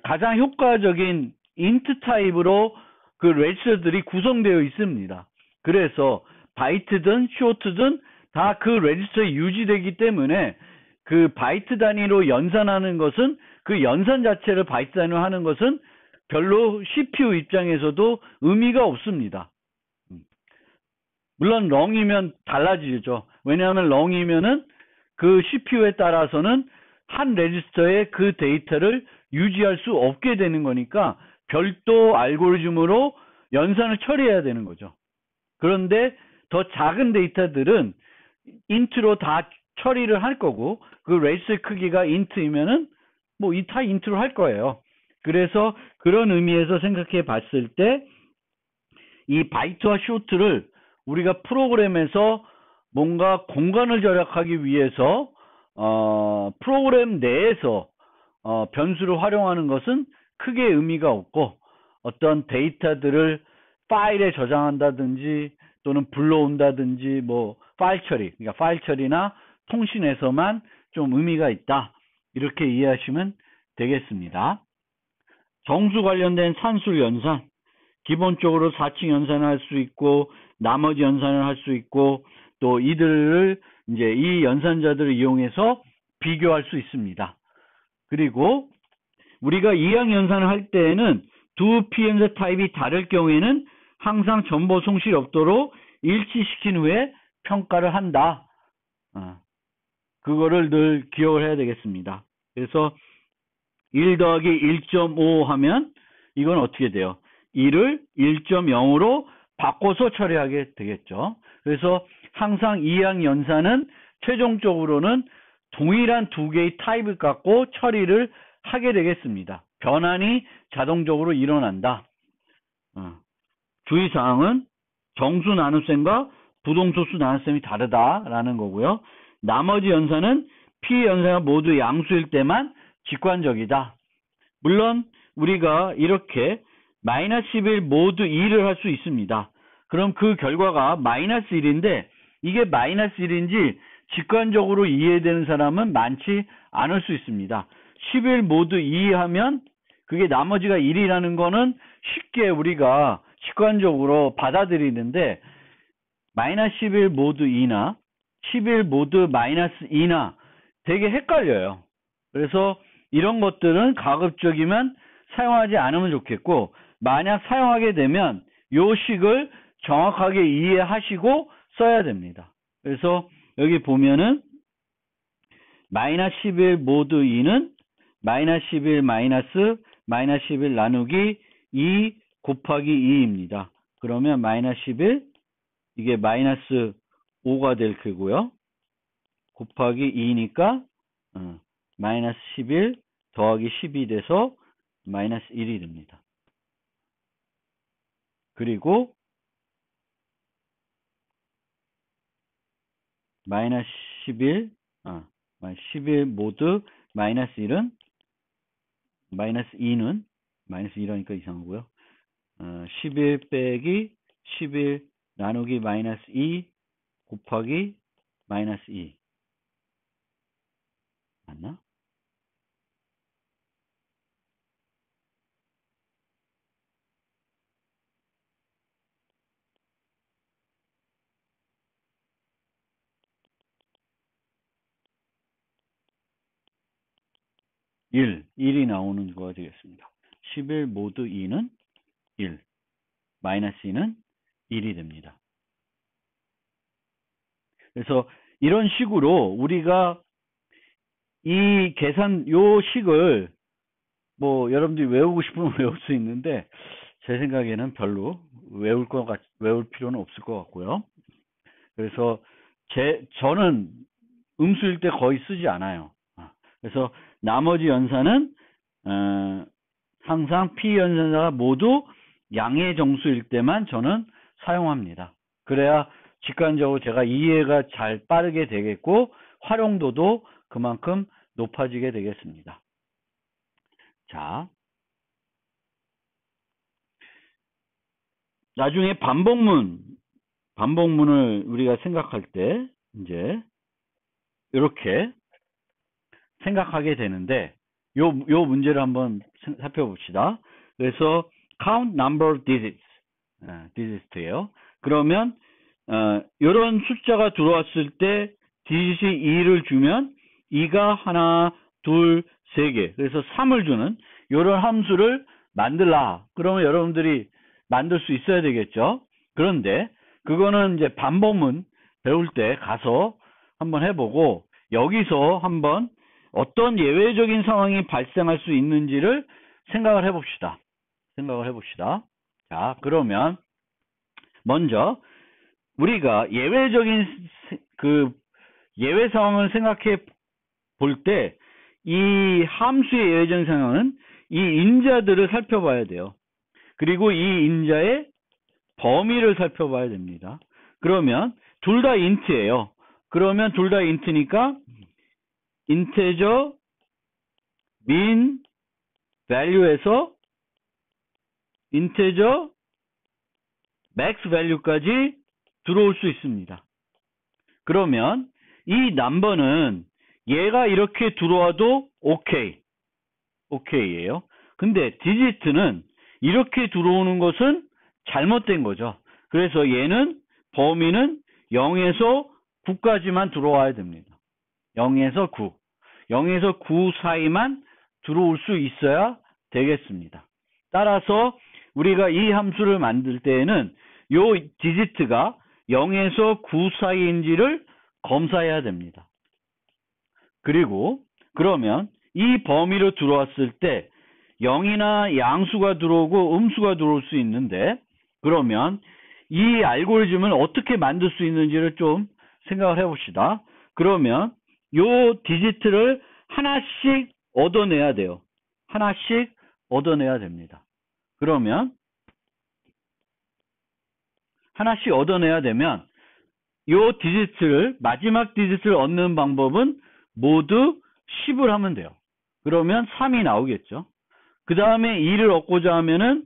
가장 효과적인 int 타입으로 그 레지스터들이 구성되어 있습니다. 그래서 바이트든 short든 다 그 레지스터에 유지되기 때문에 그 바이트 단위로 연산하는 것은 그 연산 자체를 바이트 단위로 하는 것은 별로 CPU 입장에서도 의미가 없습니다. 물론 long이면 달라지죠. 왜냐하면 long이면은 그 CPU에 따라서는 한 레지스터에 그 데이터를 유지할 수 없게 되는 거니까 별도 알고리즘으로 연산을 처리해야 되는 거죠. 그런데 더 작은 데이터들은 int로 다 처리를 할 거고 그 레지스터 크기가 int이면은 뭐 다 int로 할 거예요. 그래서 그런 의미에서 생각해 봤을 때 이 바이트와 short를 우리가 프로그램에서 뭔가 공간을 절약하기 위해서 프로그램 내에서 변수를 활용하는 것은 크게 의미가 없고 어떤 데이터들을 파일에 저장한다든지 또는 불러온다든지 뭐 파일 처리, 그러니까 파일 처리나 통신에서만 좀 의미가 있다. 이렇게 이해하시면 되겠습니다. 정수 관련된 산술 연산, 기본적으로 4층 연산을 할 수 있고 나머지 연산을 할 수 있고 또 이들을 이제 이 연산자들을 이용해서 비교할 수 있습니다. 그리고 우리가 이항 연산을 할 때에는 두 PMZ 타입이 다를 경우에는 항상 전보 송실이 없도록 일치시킨 후에 평가를 한다. 그거를 늘 기억을 해야 되겠습니다. 그래서 1 더하기 1.5 하면 이건 어떻게 돼요? 1을 1.0으로 바꿔서 처리하게 되겠죠. 그래서 항상 이항 연산은 최종적으로는 동일한 두 개의 타입을 갖고 처리를 하게 되겠습니다. 변환이 자동적으로 일어난다. 주의사항은 정수 나눗셈과 부동소수 나눗셈이 다르다라는 거고요. 나머지 연산은 P 연산이 모두 양수일 때만 직관적이다. 물론 우리가 이렇게 마이너스 11 모두 2를 할 수 있습니다. 그럼 그 결과가 마이너스 1인데 이게 마이너스 1인지 직관적으로 이해되는 사람은 많지 않을 수 있습니다. 11 모두 2 하면 그게 나머지가 1이라는 거는 쉽게 우리가 직관적으로 받아들이는데 마이너스 11 모두 2나 11 모두 마이너스 2나 되게 헷갈려요. 그래서 이런 것들은 가급적이면 사용하지 않으면 좋겠고, 만약 사용하게 되면 요 식을 정확하게 이해하시고 써야 됩니다. 그래서 여기 보면은 마이너스 11 모두 2는 마이너스 11 마이너스 11 나누기 2 곱하기 2입니다. 그러면 마이너스 11 이게 마이너스 5가 될 거고요. 곱하기 2니까 마이너스 11 더하기 10이 돼서 마이너스 1이 됩니다. 그리고 마이너스 11 모두 마이너스 1은 마이너스 2는 마이너스 2라니까 이상하고요. 11 빼기 11 나누기 마이너스 2 곱하기 마이너스 2 맞나? 일, 1이 나오는 거가 되겠습니다. 11 모두 2는 1, 마이너스 2는 1이 됩니다. 그래서 이런 식으로 우리가 이 계산, 요 식을 뭐 여러분들이 외우고 싶으면 외울 수 있는데 제 생각에는 별로 외울 필요는 없을 것 같고요. 그래서 저는 음수일 때 거의 쓰지 않아요. 그래서 나머지 연산은 항상 P연산자가 모두 양의 정수일 때만 저는 사용합니다. 그래야 직관적으로 제가 이해가 잘 빠르게 되겠고 활용도도 그만큼 높아지게 되겠습니다. 자, 나중에 반복문을 우리가 생각할 때 이제 이렇게 생각하게 되는데 요 문제를 한번 살펴봅시다. 그래서 count number of digits예요. 그러면 이런 숫자가 들어왔을 때 디짓이 2를 주면 2가 하나, 둘, 세 개. 그래서 3을 주는 이런 함수를 만들라. 그러면 여러분들이 만들 수 있어야 되겠죠. 그런데 그거는 이제 반복문 배울 때 가서 한번 해보고 여기서 한번 어떤 예외적인 상황이 발생할 수 있는지를 생각을 해봅시다. 자, 그러면 먼저 우리가 예외적인 예외 상황을 생각해 볼 때 이 함수의 예외적인 상황은 이 인자들을 살펴봐야 돼요. 그리고 이 인자의 범위를 살펴봐야 됩니다. 그러면 둘 다 인트예요. 그러면 둘 다 인트니까 인테저 min value에서 인테저 max value까지 들어올 수 있습니다. 그러면 이 넘버는 얘가 이렇게 들어와도 오케이예요. 근데 디지트는 이렇게 들어오는 것은 잘못된 거죠. 그래서 얘는 범위는 0에서 9까지만 들어와야 됩니다. 0에서 9. 0에서 9 사이만 들어올 수 있어야 되겠습니다. 따라서 우리가 이 함수를 만들 때에는 요 디지트가 0에서 9 사이인지를 검사해야 됩니다. 그리고 그러면 이 범위로 들어왔을 때 0이나 양수가 들어오고 음수가 들어올 수 있는데 그러면 이 알고리즘을 어떻게 만들 수 있는지를 좀 생각을 해봅시다. 그러면 요 디지트를 하나씩 얻어내야 돼요. 하나씩 얻어내야 됩니다. 그러면 하나씩 얻어내야 되면 요 디지트를 마지막 디지트를 얻는 방법은 모두 10을 하면 돼요. 그러면 3이 나오겠죠. 그 다음에 2를 얻고자 하면은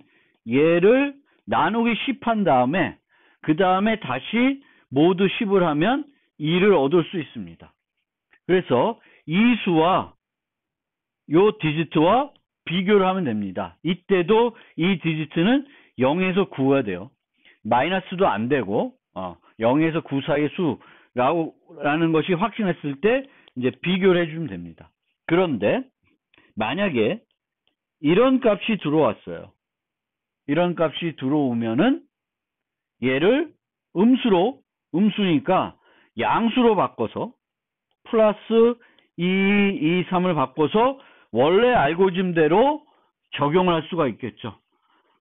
얘를 나누기 10 한 다음에 그 다음에 다시 모두 10을 하면 2를 얻을 수 있습니다. 그래서 이 수와 요 디지트와 비교를 하면 됩니다. 이때도 이 디지트는 0에서 9가 돼요. 마이너스도 안 되고 0에서 9 사이의 수라는 것이 확신했을 때 이제 비교를 해주면 됩니다. 그런데 만약에 이런 값이 들어왔어요. 이런 값이 들어오면은 얘를 음수니까 양수로 바꿔서 플러스 2, 2, 3을 바꿔서 원래 알고리즘대로 적용을 할 수가 있겠죠.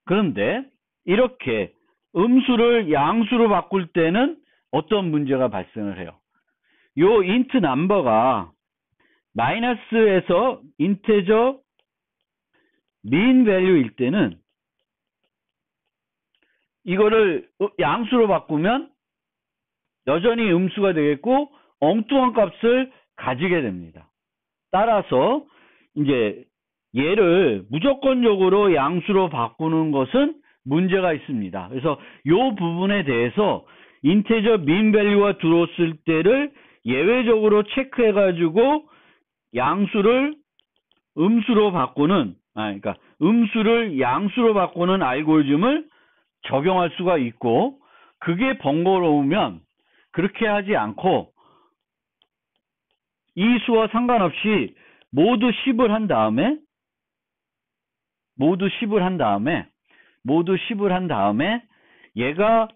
그런데 이렇게 음수를 양수로 바꿀 때는 어떤 문제가 발생을 해요? 요 int 넘버가 마이너스에서 인테저 mean value일 때는 이거를 양수로 바꾸면 여전히 음수가 되겠고 엉뚱한 값을 가지게 됩니다. 따라서 이제 얘를 무조건적으로 양수로 바꾸는 것은 문제가 있습니다. 그래서 이 부분에 대해서 인테저 mean value가 들어왔을 때를 예외적으로 체크해 가지고 양수를 음수로 바꾸는 그러니까 음수를 양수로 바꾸는 알고리즘을 적용할 수가 있고, 그게 번거로우면 그렇게 하지 않고 이 수와 상관없이 모두 10을 한 다음에 얘가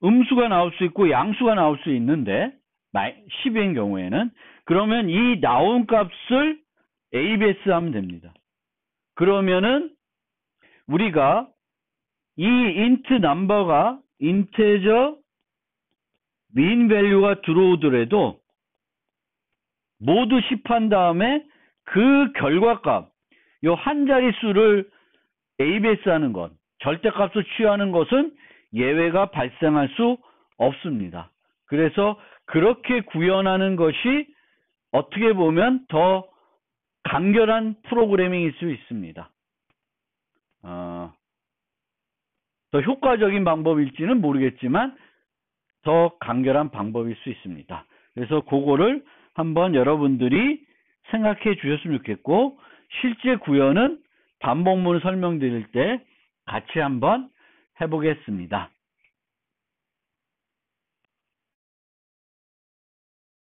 음수가 나올 수 있고 양수가 나올 수 있는데 10인 경우에는 그러면 이 나온 값을 ABS 하면 됩니다. 그러면은 우리가 이 int 넘버가 인테저 mean value가 들어오더라도 모두 10 한 다음에 그 결과값, 요 한 자릿수를 ABS 하는 것, 절대값을 취하는 것은 예외가 발생할 수 없습니다. 그래서 그렇게 구현하는 것이 어떻게 보면 더 간결한 프로그래밍일 수 있습니다. 더 효과적인 방법일지는 모르겠지만 더 간결한 방법일 수 있습니다. 그래서 그거를 한번 여러분들이 생각해 주셨으면 좋겠고, 실제 구현은 반복문을 설명드릴 때 같이 한번 해보겠습니다.